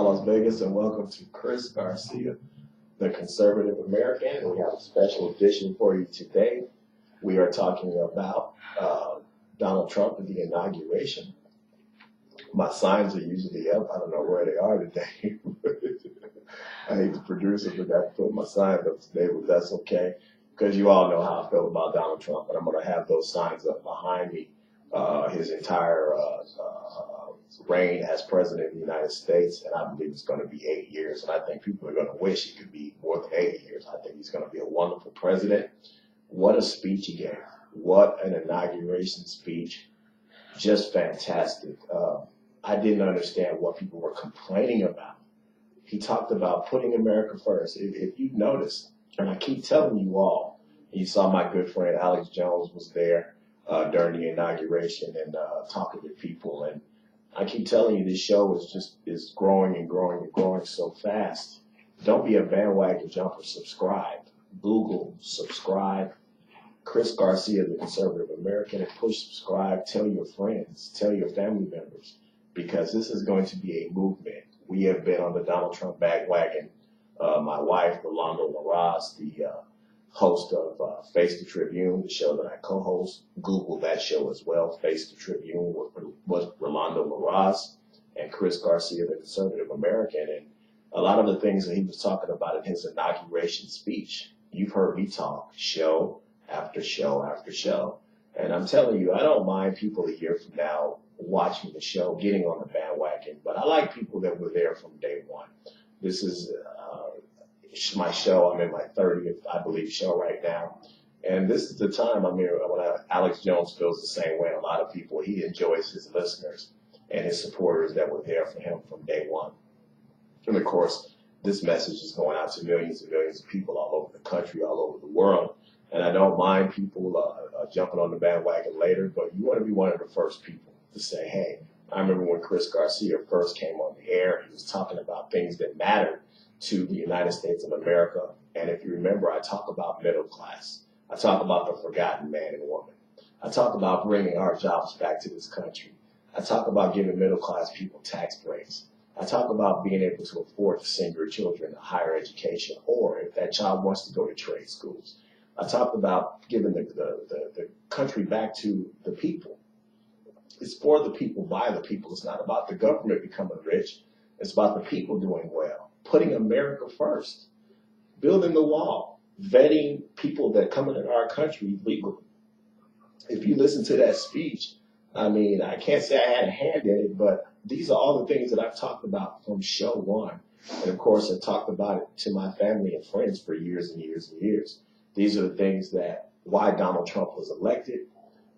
Las Vegas, and welcome to Chris Garcia, the Conservative American. We have a special edition for you today. We are talking about Donald Trump and the inauguration. My signs are usually up. I don't know where they are today. I hate the producer forgot to put my signs up today, but that's okay, because you all know how I feel about Donald Trump, and I'm going to have those signs up behind me his entire reign as president of the United States, and I believe it's going to be 8 years, and I think people are going to wish he could be more than 8 years. I think he's going to be a wonderful president. What a speech he gave. What an inauguration speech. Just fantastic. I didn't understand what people were complaining about. He talked about putting America first. If you've noticed, and I keep telling you all, you saw my good friend Alex Jones was there during the inauguration and talking to people, and I keep telling you, this show is growing and growing and growing so fast. Don't be a bandwagon jumper. Subscribe. Google, subscribe. Chris Garcia, the Conservative American, and push subscribe. Tell your friends. Tell your family members, because this is going to be a movement. We have been on the Donald Trump bandwagon. My wife, Rolando Larraz, the host of Face the Tribune, the show that I co-host. Google that show as well, Face the Tribune, with Rolando Larraz and Chris Garcia, the Conservative American. And a lot of the things that he was talking about in his inauguration speech, you've heard me talk show after show after show. And I'm telling you, I don't mind people a year from now watching the show, getting on the bandwagon, but I like people that were there from day one. This is my show. I'm in my 30th, I believe, show right now. And this is the time, Alex Jones feels the same way. A lot of people, he enjoys his listeners and his supporters that were there for him from day one. And of course, this message is going out to millions and millions of people all over the country, all over the world. And I don't mind people jumping on the bandwagon later, but you want to be one of the first people to say, hey, I remember when Chris Garcia first came on the air, he was talking about things that mattered to the United States of America. And if you remember, I talk about middle class. I talk about the forgotten man and woman. I talk about bringing our jobs back to this country. I talk about giving middle class people tax breaks. I talk about being able to afford to send your children to higher education, or if that child wants to go to trade schools. I talked about giving the country back to the people. It's for the people, by the people. It's not about the government becoming rich. It's about the people doing well. Putting America first, building the wall, vetting people that come into our country legally. If you listen to that speech, I can't say I had a hand in it, but these are all the things that I've talked about from show one. And of course, I talked about it to my family and friends for years and years and years. These are the things that, why Donald Trump was elected.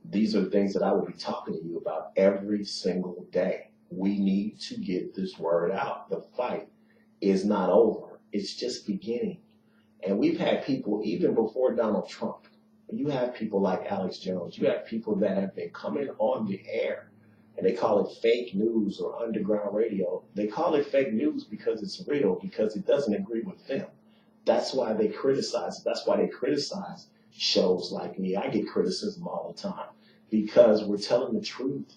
These are the things that I will be talking to you about every single day. We need to get this word out. The fight is not over. It's just beginning. And we've had people, even before Donald Trump, you have people like Alex Jones. You have people that have been coming on the air, and they call it fake news or underground radio. They call it fake news because it's real, because it doesn't agree with them. That's why they criticize. That's why they criticize shows like me. I get criticism all the time because we're telling the truth.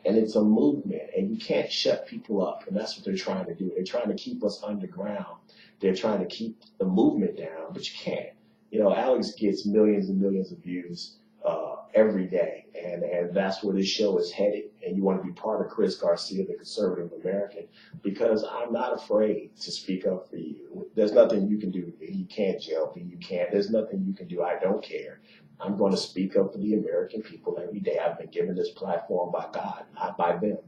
And it's a movement, and you can't shut people up, and that's what they're trying to do. They're trying to keep us underground. They're trying to keep the movement down, but you can't. Alex gets millions and millions of views every day, and that's where this show is headed. And you want to be part of Chris Garcia, the Conservative American, because I'm not afraid to speak up for you. There's nothing you can do to me. You can't jail me. You can't. There's nothing you can do. I don't care. I'm going to speak up for the American people every day. I've been given this platform by God, not by them.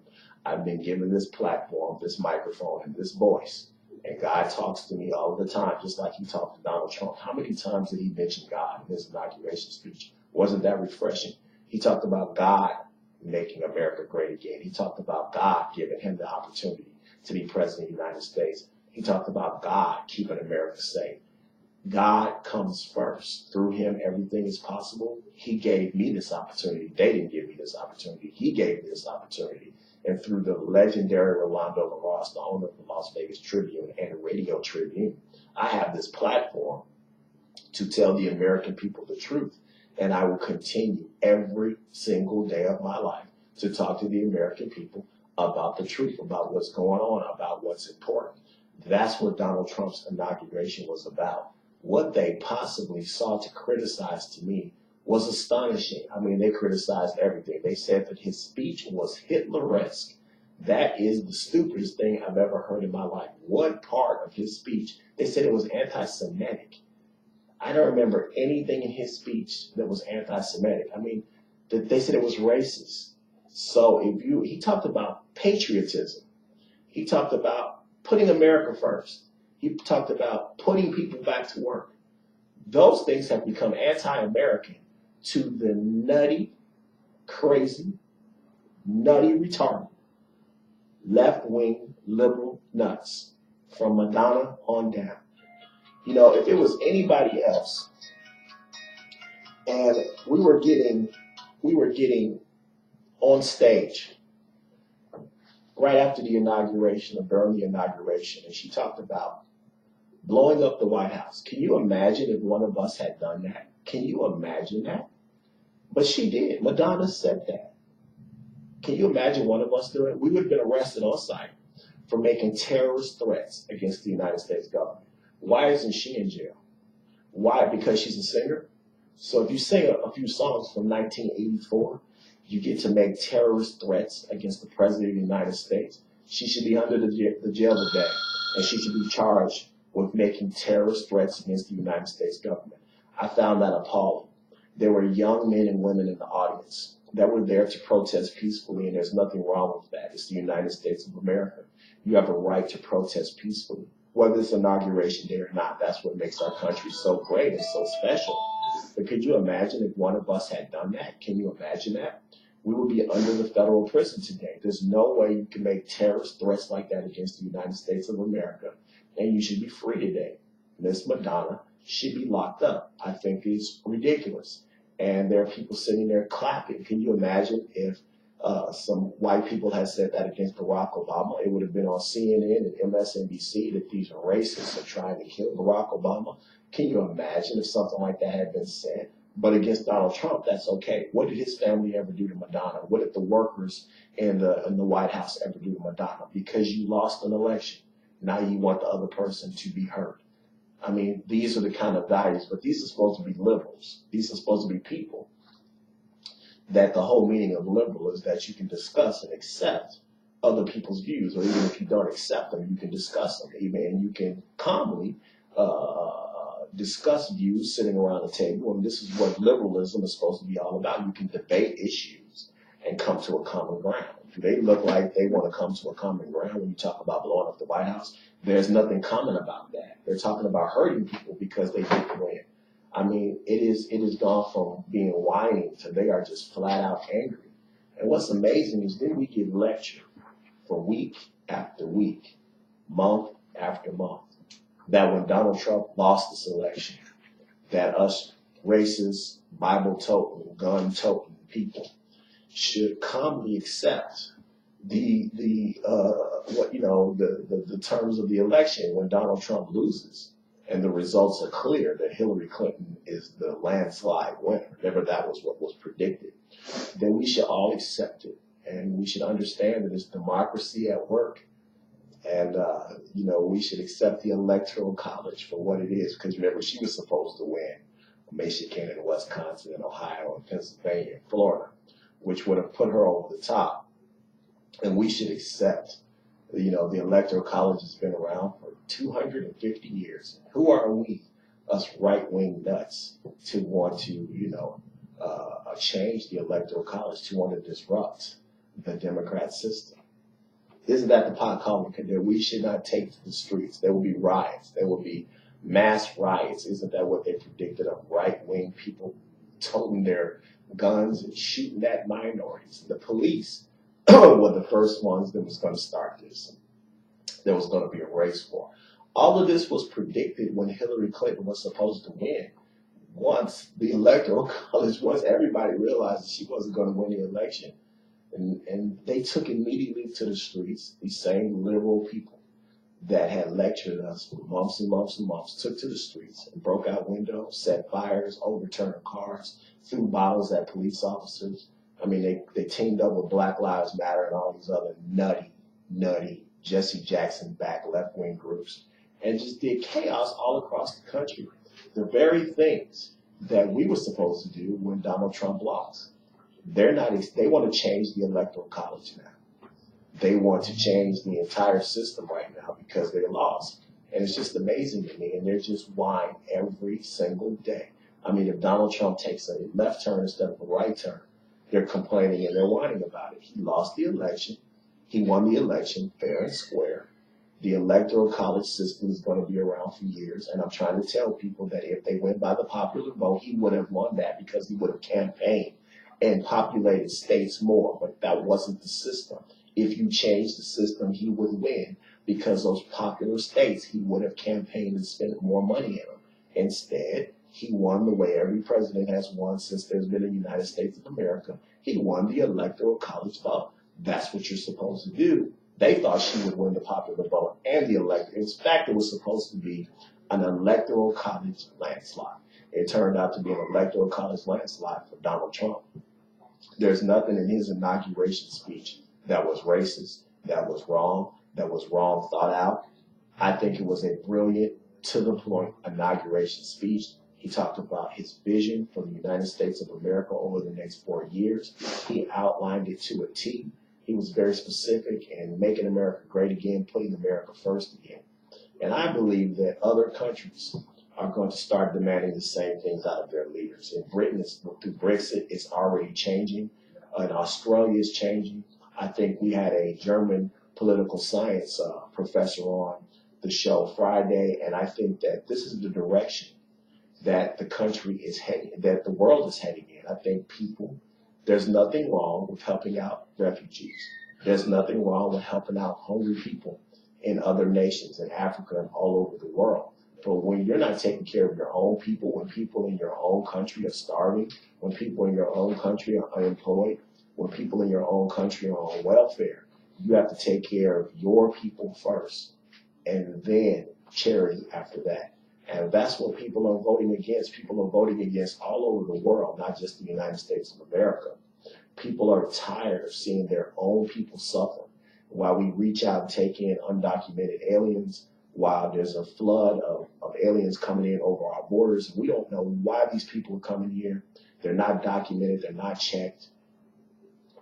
I've been given this platform, this microphone, and this voice. And God talks to me all the time, just like he talked to Donald Trump. How many times did he mention God in his inauguration speech? Wasn't that refreshing? He talked about God making America great again. He talked about God giving him the opportunity to be president of the United States. He talked about God keeping America safe. God comes first. Through him, everything is possible. He gave me this opportunity. They didn't give me this opportunity. He gave me this opportunity. And through the legendary Rolando Larraz, the owner of the Las Vegas Tribune and Radio Tribune, I have this platform to tell the American people the truth. And I will continue every single day of my life to talk to the American people about the truth, about what's going on, about what's important. That's what Donald Trump's inauguration was about. What they possibly sought to criticize, to me, was astonishing. I mean, they criticized everything. They said that his speech was Hitler-esque. That is the stupidest thing I've ever heard in my life. What part of his speech? They said it was anti-Semitic. I don't remember anything in his speech that was anti-Semitic. I mean, they said it was racist. So he talked about patriotism. He talked about putting America first. He talked about putting people back to work. Those things have become anti-American to the nutty, crazy, nutty, retarded, left-wing, liberal nuts from Madonna on down. You know, if it was anybody else, and we were getting on stage right after the inauguration, or during the inauguration, and she talked about blowing up the White House. Can you imagine if one of us had done that? Can you imagine that? But she did. Madonna said that. Can you imagine one of us doing it? We would have been arrested on sight for making terrorist threats against the United States government. Why isn't she in jail? Why? Because she's a singer? So if you sing a few songs from 1984, you get to make terrorist threats against the President of the United States. She should be under the jail today, and she should be charged with making terrorist threats against the United States government. I found that appalling. There were young men and women in the audience that were there to protest peacefully, and there's nothing wrong with that. It's the United States of America. You have a right to protest peacefully, whether it's Inauguration Day or not. That's what makes our country so great and so special. But could you imagine if one of us had done that? Can you imagine that? We would be under the federal prison today. There's no way you can make terrorist threats like that against the United States of America, and you should be free today. Miss Madonna should be locked up. I think it's ridiculous. And there are people sitting there clapping. Can you imagine if some white people had said that against Barack Obama? It would have been on CNN and MSNBC that these racists are trying to kill Barack Obama. Can you imagine if something like that had been said? But against Donald Trump, that's okay. What did his family ever do to Madonna? What did the workers in the White House ever do to Madonna? Because you lost an election, now you want the other person to be heard. I mean, these are the kind of values, but these are supposed to be liberals. These are supposed to be people that the whole meaning of liberal is that you can discuss and accept other people's views, or even if you don't accept them, you can discuss them, and you can calmly discuss views sitting around a table. And this is what liberalism is supposed to be all about. You can debate issues and come to a common ground. Do they look like they want to come to a common ground when you talk about blowing up the White House? There's nothing common about that. They're talking about hurting people because they didn't win. I mean, it is gone from being whining to they are just flat out angry. And what's amazing is then we get lectured for week after week, month after month, that when Donald Trump lost this election, that us racist, Bible-toting, gun-toting people should calmly accept the terms of the election when Donald Trump loses and the results are clear that Hillary Clinton is the landslide winner, whatever that was what was predicted, then we should all accept it, and we should understand that it's democracy at work. And, we should accept the Electoral College for what it is, because remember, she was supposed to win Michigan and Wisconsin and Ohio and Pennsylvania and Florida, which would have put her over the top. And we should accept, the Electoral College has been around for 250 years. Who are we, us right-wing nuts, to want to, change the Electoral College, to want to disrupt the Democrat system? Isn't that the pot calling? That we should not take to the streets. There will be riots. There will be mass riots. Isn't that what they predicted of right-wing people toting their guns and shooting at minorities? The police were the first ones that was going to start this. There was going to be a race war. All of this was predicted when Hillary Clinton was supposed to win. Once the Electoral College everybody realized that she wasn't going to win the election. And they took immediately to the streets. These same liberal people that had lectured us for months and months and months took to the streets and broke out windows, set fires, overturned cars, threw bottles at police officers. I mean, they teamed up with Black Lives Matter and all these other nutty Jesse Jackson back left-wing groups and just did chaos all across the country. The very things that we were supposed to do when Donald Trump lost. They want to change the electoral college now. They want to change the entire system right now because they lost. And it's just amazing to me. And they're just whine every single day. I mean, if Donald Trump takes a left turn instead of a right turn, they're complaining and they're whining about it. He lost the election. He won the election fair and square. The electoral college system is going to be around for years. And I'm trying to tell people that if they went by the popular vote, he would have won that because he would have campaigned and populated states more. But that wasn't the system. If you changed the system, he would win because those popular states, he would have campaigned and spent more money in them. Instead, he won the way every president has won since there's been a United States of America. He won the electoral college vote. That's what you're supposed to do. They thought she would win the popular vote and the electoral. In fact, it was supposed to be an electoral college landslide. It turned out to be an electoral college landslide for Donald Trump. There's nothing in his inauguration speech that was racist, that was wrong thought out. I think it was a brilliant, to the point inauguration speech. He talked about his vision for the United States of America over the next 4 years. He outlined it to a T. He was very specific in making America great again, putting America first again. And I believe that other countries are going to start demanding the same things out of their leaders. In Britain, through Brexit, it's already changing. In Australia, it's changing. I think we had a German political science professor on the show Friday, and I think that this is the direction that the country is heading, that the world is heading in. I think there's nothing wrong with helping out refugees. There's nothing wrong with helping out hungry people in other nations, in Africa and all over the world. But when you're not taking care of your own people, when people in your own country are starving, when people in your own country are unemployed, when people in your own country are on welfare, you have to take care of your people first and then charity after that. And that's what people are voting against. People are voting against all over the world, not just the United States of America. People are tired of seeing their own people suffer while we reach out and take in undocumented aliens, while there's a flood of aliens coming in over our borders. We don't know why these people are coming here. They're not documented. They're not checked.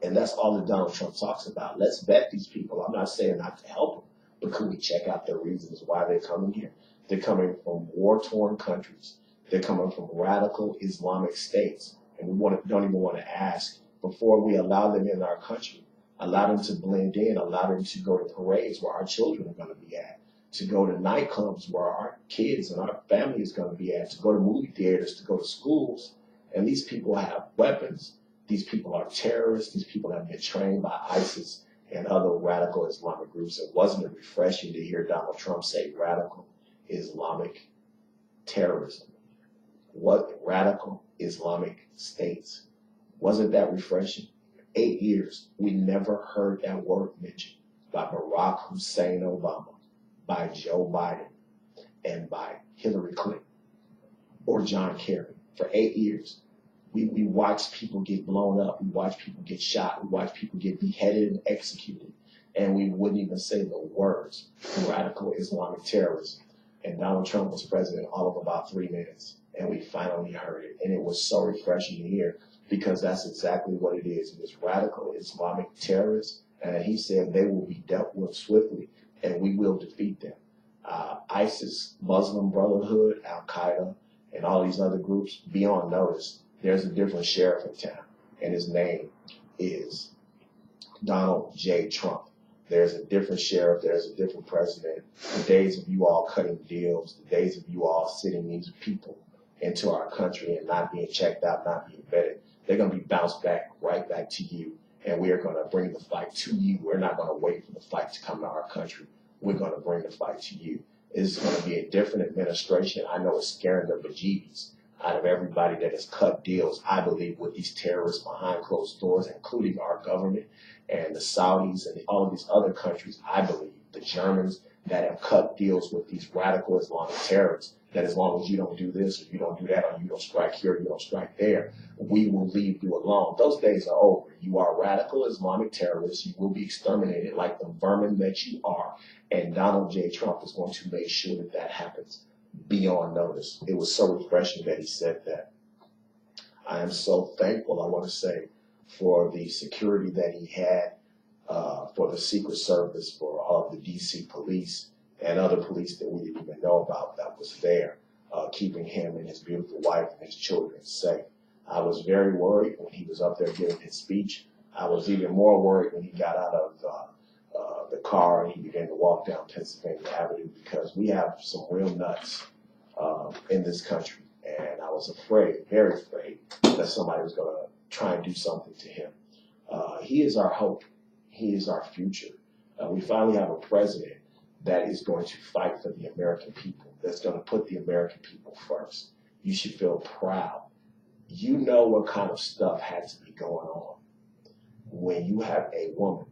And that's all that Donald Trump talks about. Let's vet these people. I'm not saying not to help them, but could we check out the reasons why they're coming here? They're coming from war-torn countries. They're coming from radical Islamic states. And we don't even want to ask, before we allow them in our country, allow them to blend in, allow them to go to parades where our children are going to be at, to go to nightclubs where our kids and our family is going to be at, to go to movie theaters, to go to schools. And these people have weapons. These people are terrorists. These people have been trained by ISIS and other radical Islamic groups. It wasn't refreshing to hear Donald Trump say radical Islamic terrorism. What radical Islamic states? Wasn't that refreshing? 8 years, we never heard that word mentioned by Barack Hussein Obama, by Joe Biden, and by Hillary Clinton or John Kerry. For 8 years, we watched people get blown up. We watched people get shot. We watched people get beheaded and executed. And we wouldn't even say the words radical Islamic terrorism. And Donald Trump was president all of about 3 minutes. And we finally heard it. And it was so refreshing to hear, because that's exactly what it is. It is radical Islamic terrorists. And he said they will be dealt with swiftly, and we will defeat them. ISIS, Muslim Brotherhood, Al-Qaeda, and all these other groups, be on notice. There's a different sheriff in town, and his name is Donald J. Trump. There's a different sheriff. There's a different president. The days of you all cutting deals, the days of you all sending these people into our country and not being checked out, not being vetted, they're going to be bounced back right back to you, and we are going to bring the fight to you. We're not going to wait for the fight to come to our country. We're going to bring the fight to you. It's going to be a different administration. I know it's scaring the bejeebies out of everybody that has cut deals, I believe, with these terrorists behind closed doors, including our government and the Saudis and all of these other countries. I believe the Germans, that have cut deals with these radical Islamic terrorists, that as long as you don't do this or you don't do that or you don't strike here or you don't strike there, we will leave you alone. Those days are over. You are radical Islamic terrorists. You will be exterminated like the vermin that you are. And Donald J. Trump is going to make sure that that happens beyond notice. It was so refreshing that he said that. I am so thankful, I want to say, for the security that he had, for the Secret Service, for all of the D.C. police and other police that we didn't even know about that was there, keeping him and his beautiful wife and his children safe. I was very worried when he was up there giving his speech. I was even more worried when he got out of the car and he began to walk down Pennsylvania Avenue, because we have some real nuts in this country. And I was afraid, very afraid, that somebody was going to try and do something to him. He is our hope. He is our future. We finally have a president that is going to fight for the American people, that's going to put the American people first. You should feel proud. You know what kind of stuff had to be going on when you have a woman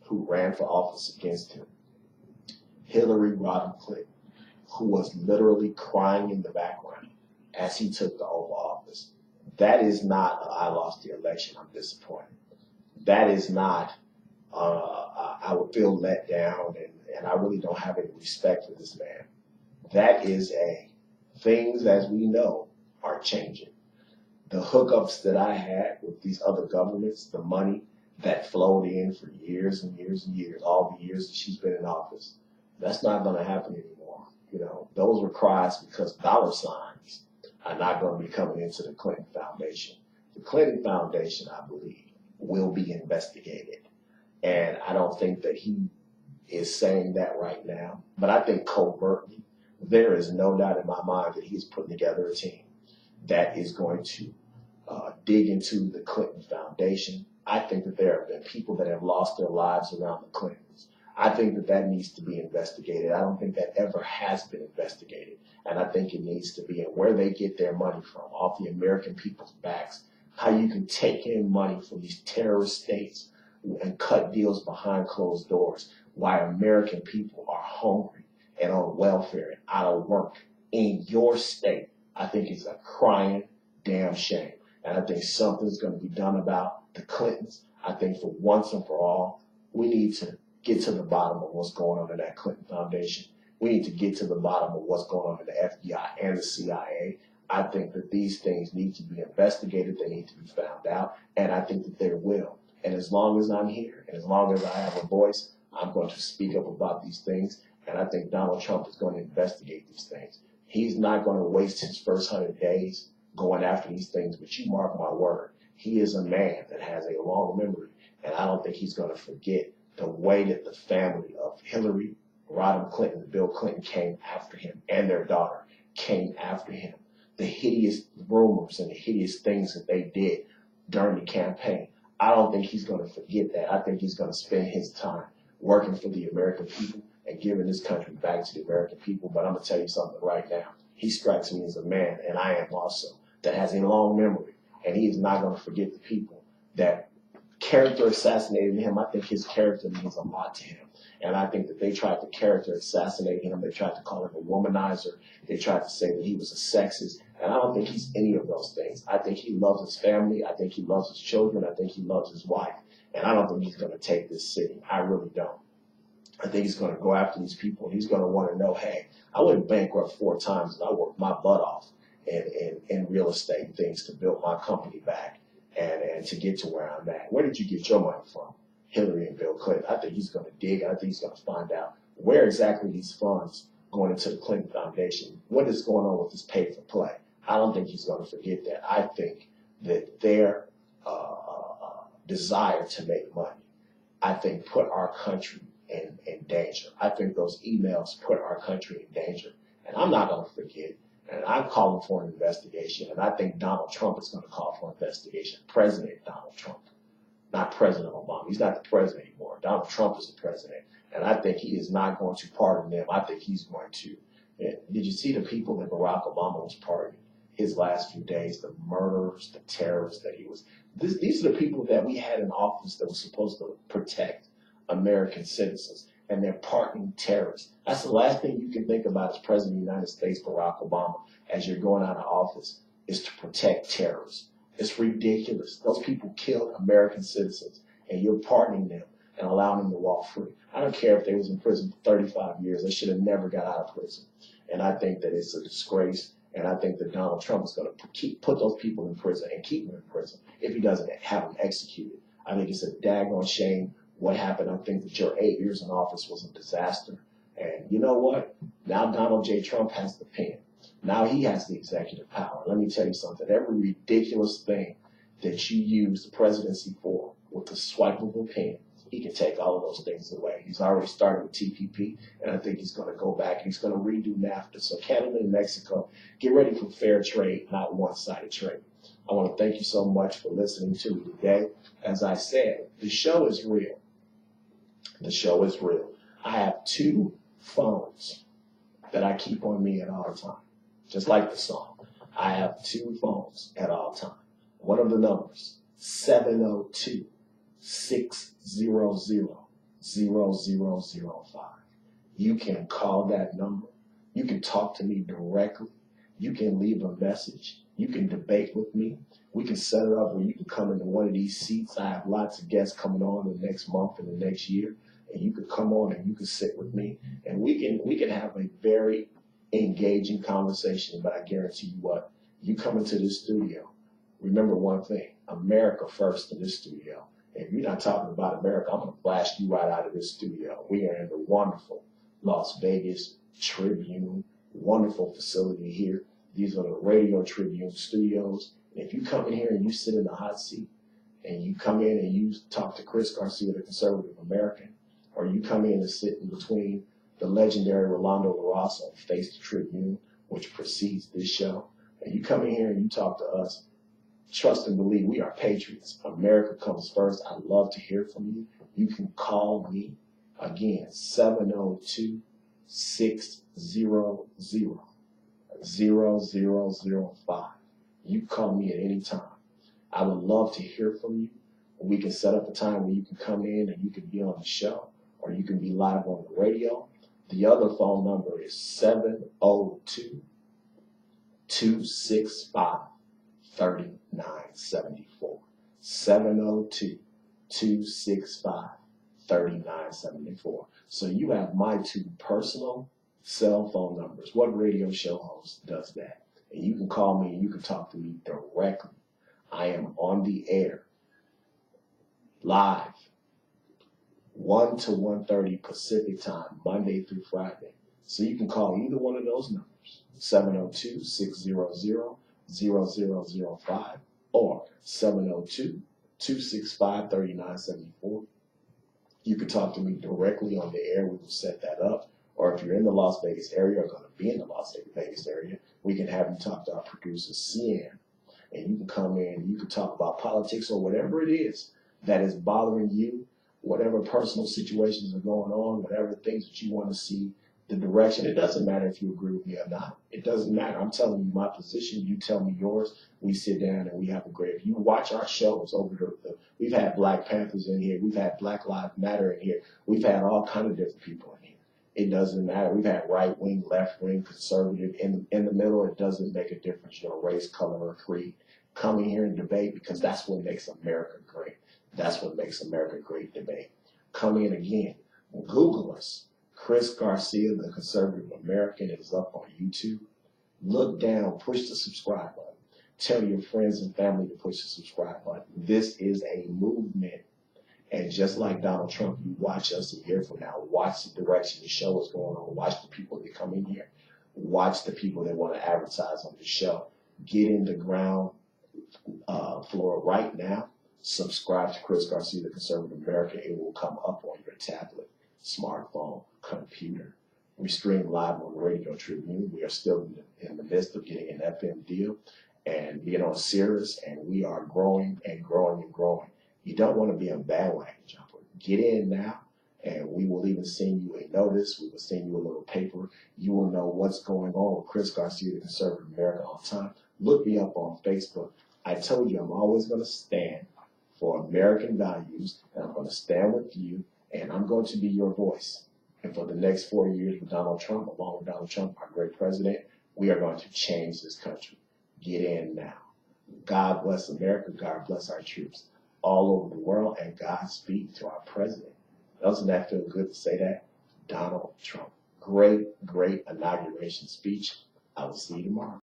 who ran for office against him, Hillary Rodham Clinton, who was literally crying in the background as he took the Oval Office. That is not, I lost the election, I'm disappointed. That is not, I would feel let down, and I really don't have any respect for this man. That is things, as we know, are changing. The hookups that I had with these other governments, the money that flowed in for years and years and years, all the years that she's been in office, that's not going to happen anymore. You know, those were cries because dollar signs are not going to be coming into the Clinton Foundation. The Clinton Foundation, I believe, will be investigated. And I don't think that he is saying that right now, but I think covertly, there is no doubt in my mind that he's putting together a team that is going to dig into the Clinton Foundation. I think that there have been people that have lost their lives around the Clintons. I think that that needs to be investigated. I don't think that ever has been investigated. And I think it needs to be, and where they get their money from, off the American people's backs, how you can take in money from these terrorist states and cut deals behind closed doors, why American people are hungry and on welfare and out of work in your state. I think it's a crying damn shame. And I think something's going to be done about the Clintons. I think for once and for all, we need to get to the bottom of what's going on in that Clinton Foundation. We need to get to the bottom of what's going on in the FBI and the CIA. I think that these things need to be investigated. They need to be found out. And I think that they will. And as long as I'm here, and as long as I have a voice, I'm going to speak up about these things. And I think Donald Trump is going to investigate these things. He's not going to waste his first 100 days going after these things, but you mark my word, he is a man that has a long memory, and I don't think he's going to forget the way that the family of Hillary Rodham Clinton, Bill Clinton, came after him, and their daughter came after him. The hideous rumors and the hideous things that they did during the campaign. I don't think he's going to forget that. I think he's going to spend his time working for the American people and giving this country back to the American people. But I'm going to tell you something right now. He strikes me as a man, and I am also, that has a long memory. And he is not going to forget the people that character assassinated him. I think his character means a lot to him. And I think that they tried to character assassinate him. They tried to call him a womanizer. They tried to say that he was a sexist. And I don't think he's any of those things. I think he loves his family. I think he loves his children. I think he loves his wife. And I don't think he's going to take this city. I really don't. I think he's going to go after these people. And he's going to want to know, hey, I went bankrupt 4 times and I worked my butt off in real estate and things to build my company back and to get to where I'm at. Where did you get your money from? Hillary and Bill Clinton. I think he's going to dig. I think he's going to find out where exactly these funds going into the Clinton Foundation, what is going on with this pay for play. I don't think he's going to forget that. I think that their desire to make money, I think, put our country in danger. I think those emails put our country in danger. And I'm not going to forget. And I'm calling for an investigation. And I think Donald Trump is going to call for an investigation. President Donald Trump, not President Obama. He's not the president anymore. Donald Trump is the president. And I think he is not going to pardon them. I think he's going to. Did you see the people that Barack Obama was pardoning his last few days? The murderers, the terrorists that he was. These are the people that we had in office that were supposed to protect American citizens. and they're pardoning terrorists. That's the last thing you can think about as President of the United States, Barack Obama, as you're going out of office, is to protect terrorists. It's ridiculous. Those people killed American citizens, and you're pardoning them and allowing them to walk free. I don't care if they was in prison for 35 years. They should have never got out of prison. And I think that it's a disgrace, and I think that Donald Trump is going to put those people in prison and keep them in prison if he doesn't have them executed. I think it's a daggone shame what happened. I think that your 8 years in office was a disaster. And you know what? Now Donald J. Trump has the pen. Now he has the executive power. Let me tell you something. Every ridiculous thing that you use the presidency for with the swipeable pen, he can take all of those things away. He's already started with TPP, and I think he's going to go back and he's going to redo NAFTA. So Canada and Mexico, get ready for fair trade, not one-sided trade. I want to thank you so much for listening to me today. As I said, the show is real. The show is real. I have 2 phones that I keep on me at all times, just like the song. I have 2 phones at all times. One of the numbers, 702-600-0005. You can call that number. You can talk to me directly. You can leave a message. You can debate with me. We can set it up where you can come into one of these seats. I have lots of guests coming on the next month and the next year. And you could come on and you could sit with me. And we can have a very engaging conversation. But I guarantee you what, you come into this studio, remember one thing, America first in this studio. If you're not talking about America, I'm going to blast you right out of this studio. We are in the wonderful Las Vegas Tribune, wonderful facility here. These are the Radio Tribune studios. And if you come in here and you sit in the hot seat, and you come in and you talk to Chris Garcia, the Conservative American, or you come in and sit in between the legendary Rolando LaRosa of Face the Tribune, which precedes this show, and you come in here and you talk to us, trust and believe we are patriots. America comes first. I'd love to hear from you. You can call me, again, 702-600-0005. You call me at any time. I would love to hear from you. We can set up a time where you can come in and you can be on the show, or you can be live on the radio. The other phone number is 702-265-3974. 702-265-3974. So you have my 2 personal cell phone numbers. What radio show host does that? And you can call me and you can talk to me directly. I am on the air, live, 1 to 1:30 Pacific time, Monday through Friday. So you can call either one of those numbers, 702-600-0005 or 702-265-3974. You can talk to me directly on the air. We will set that up. Or if you're in the Las Vegas area or going to be in the Las Vegas area, we can have you talk to our producer, CN. And you can come in and you can talk about politics or whatever it is that is bothering you, whatever personal situations are going on, whatever things that you want to see, the direction. It doesn't matter if you agree with me or not. It doesn't matter. I'm telling you my position. You tell me yours. We sit down and we have a great. If you watch our shows over we've had Black Panthers in here. We've had Black Lives Matter in here. We've had all kinds of different people in here. It doesn't matter. We've had right wing, left wing, conservative. In the middle, it doesn't make a difference. Race, color, or creed. Come in here and debate, because that's what makes America great. That's what makes America great, debate. Come in again. Google us. Chris Garcia, the Conservative American, is up on YouTube. Look down, push the subscribe button. Tell your friends and family to push the subscribe button. This is a movement. And just like Donald Trump, you watch us a year from now. Watch the direction the show is going on. Watch the people that come in here. Watch the people that want to advertise on the show. Get in the ground floor right now. Subscribe to Chris Garcia, the Conservative American. It will come up on your tablet, smartphone, computer. We stream live on the Radio Tribune. We are still in the midst of getting an FM deal and being on Sirius, and we are growing and growing and growing. You don't want to be a bandwagon jumper. Get in now, and we will even send you a notice. We will send you a little paper. You will know what's going on with Chris Garcia, the Conservative American, all the time. Look me up on Facebook. I told you I'm always going to stand for American values, and I'm going to stand with you, and I'm going to be your voice. And for the next 4 years with Donald Trump, along with Donald Trump, our great president, we are going to change this country. Get in now. God bless America. God bless our troops all over the world. And Godspeed to our president. Doesn't that feel good to say that? Donald Trump. Great, great inauguration speech. I will see you tomorrow.